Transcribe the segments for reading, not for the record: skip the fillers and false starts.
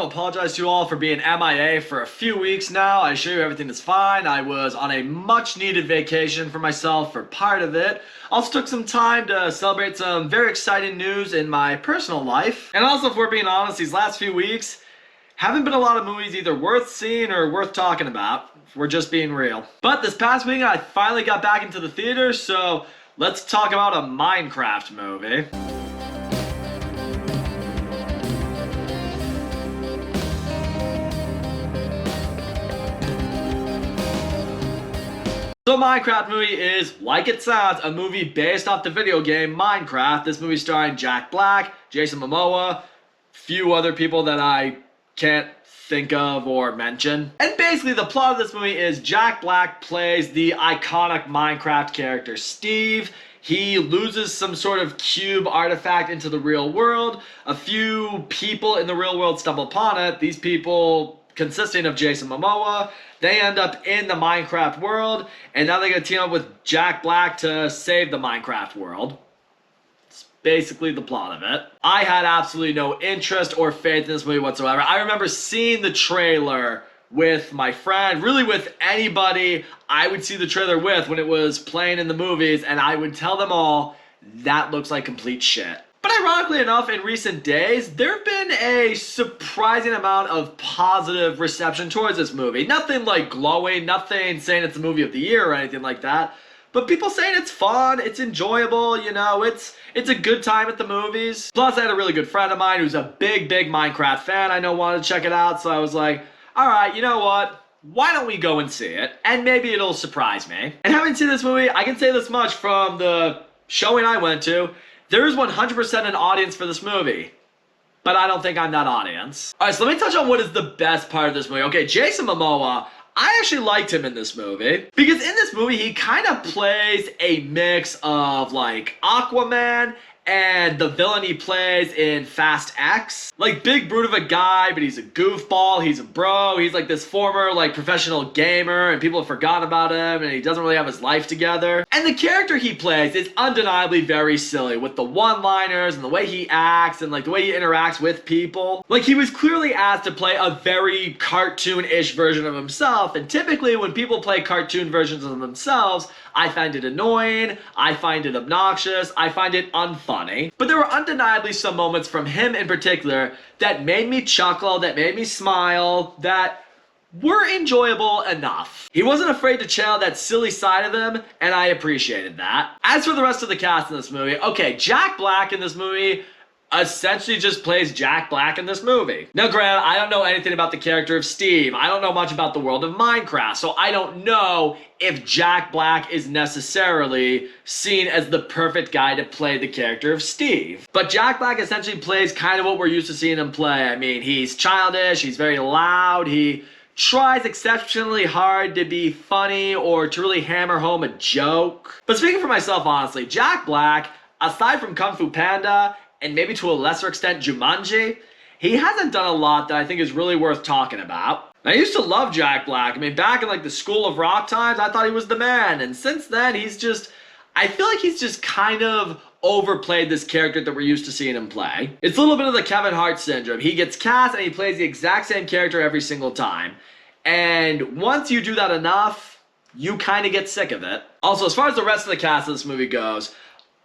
apologize to you all for being MIA for a few weeks now. I assure you everything is fine. I was on a much needed vacation for myself for part of it. Also took some time to celebrate some very exciting news in my personal life. And also, if we're being honest, these last few weeks haven't been a lot of movies either worth seeing or worth talking about. We're just being real. But this past week I finally got back into the theater, so let's talk about a Minecraft movie. So Minecraft movie is, like it sounds, a movie based off the video game Minecraft. This movie starring Jack Black, Jason Momoa, few other people that I can't think of or mention. And basically the plot of this movie is Jack Black plays the iconic Minecraft character Steve. He loses some sort of cube artifact into the real world. A few people in the real world stumble upon it. These people, consisting of Jason Momoa, they end up in the Minecraft world, and now they're gonna team up with Jack Black to save the Minecraft world. It's basically the plot of it. I had absolutely no interest or faith in this movie whatsoever. I remember seeing the trailer with my friend, really with anybody I would see the trailer with when it was playing in the movies, and I would tell them all, that looks like complete shit. But ironically enough, in recent days, there have been a surprising amount of positive reception towards this movie. Nothing like glowing, nothing saying it's the movie of the year or anything like that. But people saying it's fun, it's enjoyable, you know, it's a good time at the movies. Plus, I had a really good friend of mine who's a big Minecraft fan I know wanted to check it out, so I was like, alright, you know what? Why don't we go and see it? And maybe it'll surprise me. And having seen this movie, I can say this much from the showing I went to. There is 100% an audience for this movie, but I don't think I'm that audience. Alright, so let me touch on what is the best part of this movie. Okay, Jason Momoa, I actually liked him in this movie, because in this movie he kind of plays a mix of like Aquaman and the villain he plays in Fast X. Like, big brute of a guy, but he's a goofball, he's a bro, he's like this former like professional gamer, and people have forgotten about him, and he doesn't really have his life together. And the character he plays is undeniably very silly, with the one-liners, and the way he acts, and like the way he interacts with people. Like, he was clearly asked to play a very cartoon-ish version of himself, and typically when people play cartoon versions of themselves, I find it annoying, I find it obnoxious, I find it unfunny. But there were undeniably some moments from him in particular that made me chuckle, that made me smile, that were enjoyable enough. He wasn't afraid to channel that silly side of him, and I appreciated that. As for the rest of the cast in this movie, okay, Jack Black in this movie essentially just plays Jack Black in this movie. Now granted, I don't know anything about the character of Steve. I don't know much about the world of Minecraft, so I don't know if Jack Black is necessarily seen as the perfect guy to play the character of Steve. But Jack Black essentially plays kind of what we're used to seeing him play. I mean, he's childish, he's very loud, he tries exceptionally hard to be funny or to really hammer home a joke. But speaking for myself, honestly, Jack Black, aside from Kung Fu Panda, and maybe to a lesser extent Jumanji, he hasn't done a lot that I think is really worth talking about. I used to love Jack Black. I mean, back in like the School of Rock times, I thought he was the man. And since then, I feel like he's just kind of overplayed this character that we're used to seeing him play. It's a little bit of the Kevin Hart syndrome. He gets cast and he plays the exact same character every single time. And once you do that enough, you kind of get sick of it. Also, as far as the rest of the cast of this movie goes,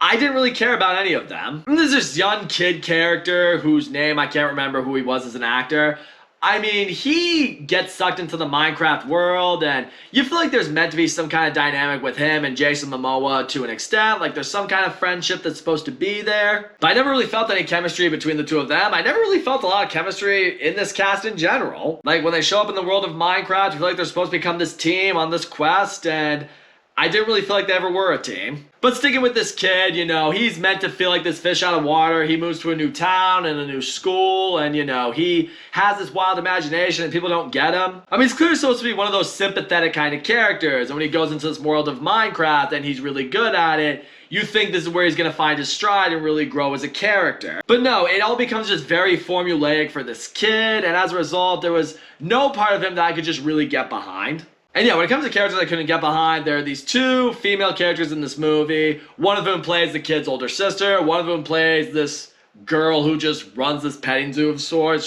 I didn't really care about any of them. There's this young kid character whose name I can't remember who he was as an actor. I mean, he gets sucked into the Minecraft world, and you feel like there's meant to be some kind of dynamic with him and Jason Momoa to an extent. Like, there's some kind of friendship that's supposed to be there. But I never really felt any chemistry between the two of them. I never really felt a lot of chemistry in this cast in general. Like, when they show up in the world of Minecraft, you feel like they're supposed to become this team on this quest, and I didn't really feel like they ever were a team. But sticking with this kid, you know, he's meant to feel like this fish out of water. He moves to a new town and a new school, and, you know, he has this wild imagination and people don't get him. I mean, he's clearly supposed to be one of those sympathetic kind of characters, and when he goes into this world of Minecraft and he's really good at it, you think this is where he's gonna find his stride and really grow as a character. But no, it all becomes just very formulaic for this kid, and as a result, there was no part of him that I could just really get behind. And yeah, when it comes to characters I couldn't get behind, there are these two female characters in this movie. One of them plays the kid's older sister. One of them plays this girl who just runs this petting zoo of sorts.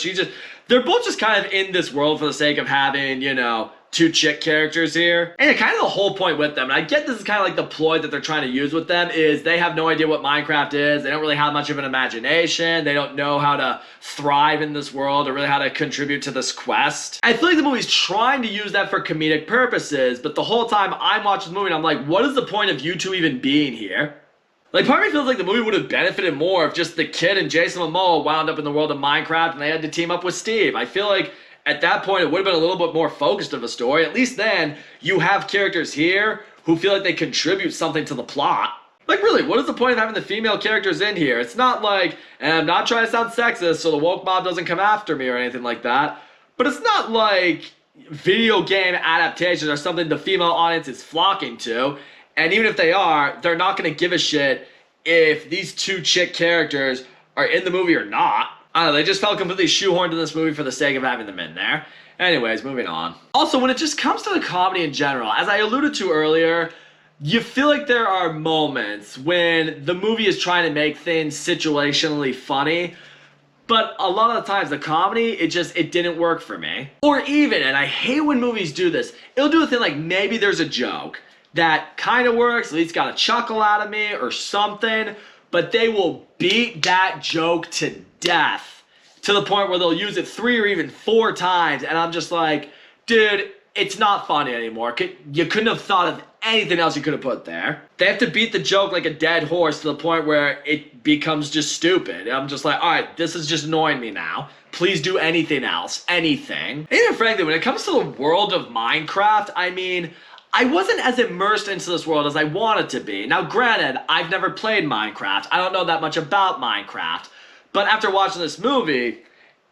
they're both just kind of in this world for the sake of having, you know, two chick characters here. And kind of the whole point with them, and I get this is kind of like the ploy that they're trying to use with them, is they have no idea what Minecraft is. They don't really have much of an imagination. They don't know how to thrive in this world or really how to contribute to this quest. I feel like the movie's trying to use that for comedic purposes, but the whole time I'm watching the movie and I'm like, what is the point of you two even being here? Like, part of me feels like the movie would have benefited more if just the kid and Jason Momoa wound up in the world of Minecraft and they had to team up with Steve. I feel like at that point it would have been a little bit more focused of a story. At least then you have characters here who feel like they contribute something to the plot. Like, really, what is the point of having the female characters in here? It's not like, and I'm not trying to sound sexist so the woke mob doesn't come after me or anything like that, but it's not like video game adaptations are something the female audience is flocking to. And even if they are, they're not going to give a shit if these two chick characters are in the movie or not. I don't know, they just felt completely shoehorned in this movie for the sake of having them in there. Anyways, moving on. Also, when it just comes to the comedy in general, as I alluded to earlier, you feel like there are moments when the movie is trying to make things situationally funny, but a lot of the times the comedy, it didn't work for me. Or even, and I hate when movies do this, it'll do a thing like maybe there's a joke that kind of works, at least got a chuckle out of me or something, but they will beat that joke to death to the point where they'll use it 3 or even 4 times, and I'm just like, dude, it's not funny anymore. You couldn't have thought of anything else you could have put there. They have to beat the joke like a dead horse to the point where it becomes just stupid. I'm just like, all right, this is just annoying me now. Please do anything else, anything. And even frankly, when it comes to the world of Minecraft, I mean, I wasn't as immersed into this world as I wanted to be. Now, granted, I've never played Minecraft. I don't know that much about Minecraft. But after watching this movie,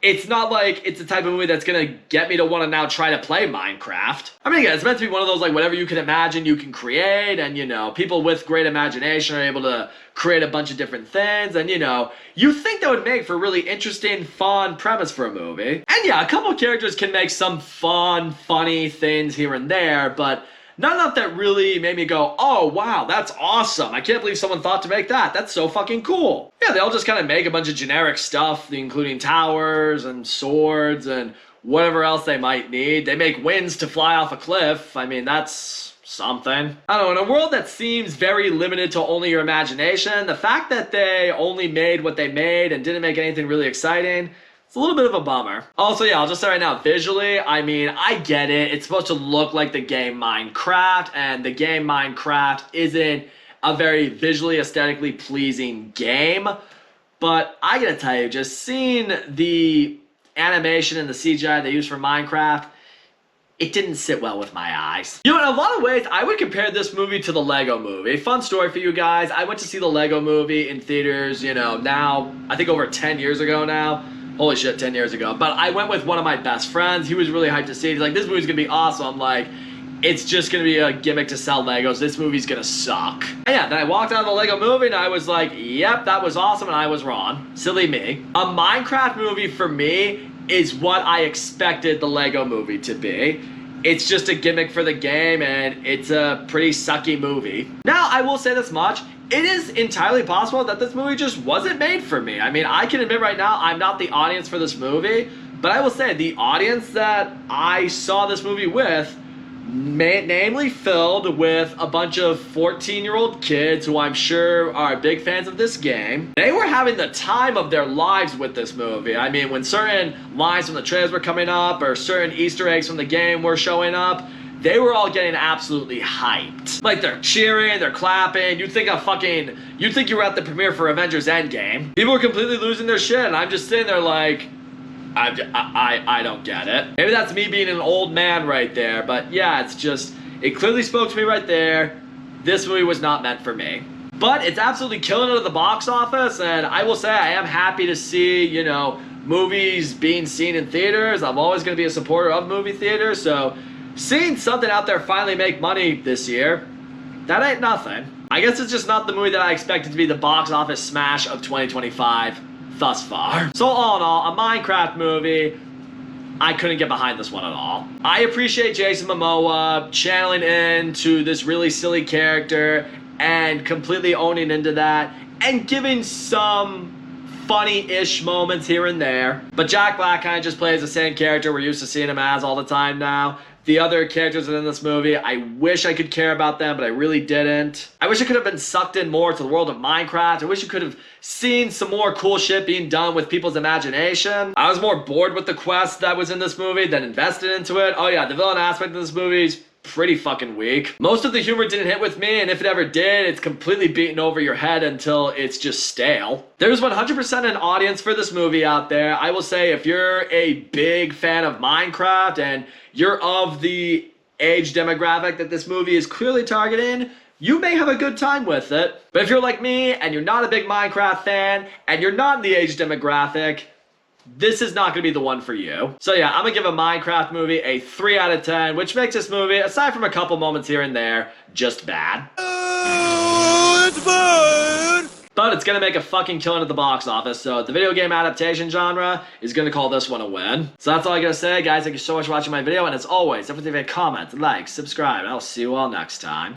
it's not like it's the type of movie that's gonna get me to want to now try to play Minecraft. I mean, again, it's meant to be one of those, like, whatever you can imagine, you can create, and, you know, people with great imagination are able to create a bunch of different things, and, you know, you think that would make for a really interesting, fun premise for a movie. And yeah, a couple of characters can make some fun, funny things here and there, but not enough that really made me go, oh wow, that's awesome. I can't believe someone thought to make that. That's so fucking cool. Yeah, they all just kind of make a bunch of generic stuff, including towers and swords and whatever else they might need. They make winds to fly off a cliff. I mean, that's something. I don't know, in a world that seems very limited to only your imagination, the fact that they only made what they made and didn't make anything really exciting, it's a little bit of a bummer. Also, yeah, I'll just say right now, visually, I mean, I get it. It's supposed to look like the game Minecraft, and the game Minecraft isn't a very visually, aesthetically pleasing game. But I gotta tell you, just seeing the animation and the CGI they use for Minecraft, it didn't sit well with my eyes. You know, in a lot of ways, I would compare this movie to the Lego Movie. Fun story for you guys. I went to see the Lego Movie in theaters, you know, now, I think over 10 years ago now. Holy shit, 10 years ago. But I went with one of my best friends. He was really hyped to see it. He's like, this movie's gonna be awesome. I'm like, it's just gonna be a gimmick to sell Legos. This movie's gonna suck. And yeah, then I walked out of the Lego Movie and I was like, yep, that was awesome, and I was wrong. Silly me. A Minecraft movie for me is what I expected the Lego Movie to be. It's just a gimmick for the game, and it's a pretty sucky movie. Now, I will say this much. It is entirely possible that this movie just wasn't made for me. I mean, I can admit right now, I'm not the audience for this movie, but I will say the audience that I saw this movie with, namely filled with a bunch of 14-year-old kids who I'm sure are big fans of this game. They were having the time of their lives with this movie. I mean, when certain lines from the trailers were coming up or certain Easter eggs from the game were showing up, they were all getting absolutely hyped. Like, they're cheering, they're clapping. You'd think you were at the premiere for Avengers Endgame. People were completely losing their shit, and I'm just sitting there like, I don't get it. Maybe that's me being an old man right there, but yeah, it clearly spoke to me right there. This movie was not meant for me. But it's absolutely killing it at the box office, and I will say I am happy to see, you know, movies being seen in theaters. I'm always going to be a supporter of movie theaters, so seeing something out there finally make money this year, that ain't nothing. I guess it's just not the movie that I expected to be the box office smash of 2025 thus far. So all in all, a Minecraft movie, I couldn't get behind this one at all. I appreciate Jason Momoa channeling into this really silly character and completely owning into that and giving some funny-ish moments here and there. But Jack Black kind of just plays the same character we're used to seeing him as all the time now. The other characters in this movie, I wish I could care about them, but I really didn't. I wish I could have been sucked in more to the world of Minecraft. I wish you could have seen some more cool shit being done with people's imagination. I was more bored with the quest that was in this movie than invested into it. Oh yeah, the villain aspect of this movie is pretty fucking weak. Most of the humor didn't hit with me, and if it ever did, it's completely beaten over your head until it's just stale. There's 100% an audience for this movie out there. I will say if you're a big fan of Minecraft and you're of the age demographic that this movie is clearly targeting, you may have a good time with it. But if you're like me and you're not a big Minecraft fan and you're not in the age demographic, this is not going to be the one for you. So yeah, I'm going to give a Minecraft movie a 3 out of 10, which makes this movie, aside from a couple moments here and there, just bad. It's bad! But it's going to make a fucking killing at the box office, so the video game adaptation genre is going to call this one a win. So that's all I got to say, guys. Thank you so much for watching my video, and as always, don't forget to comment, like, subscribe, and I'll see you all next time.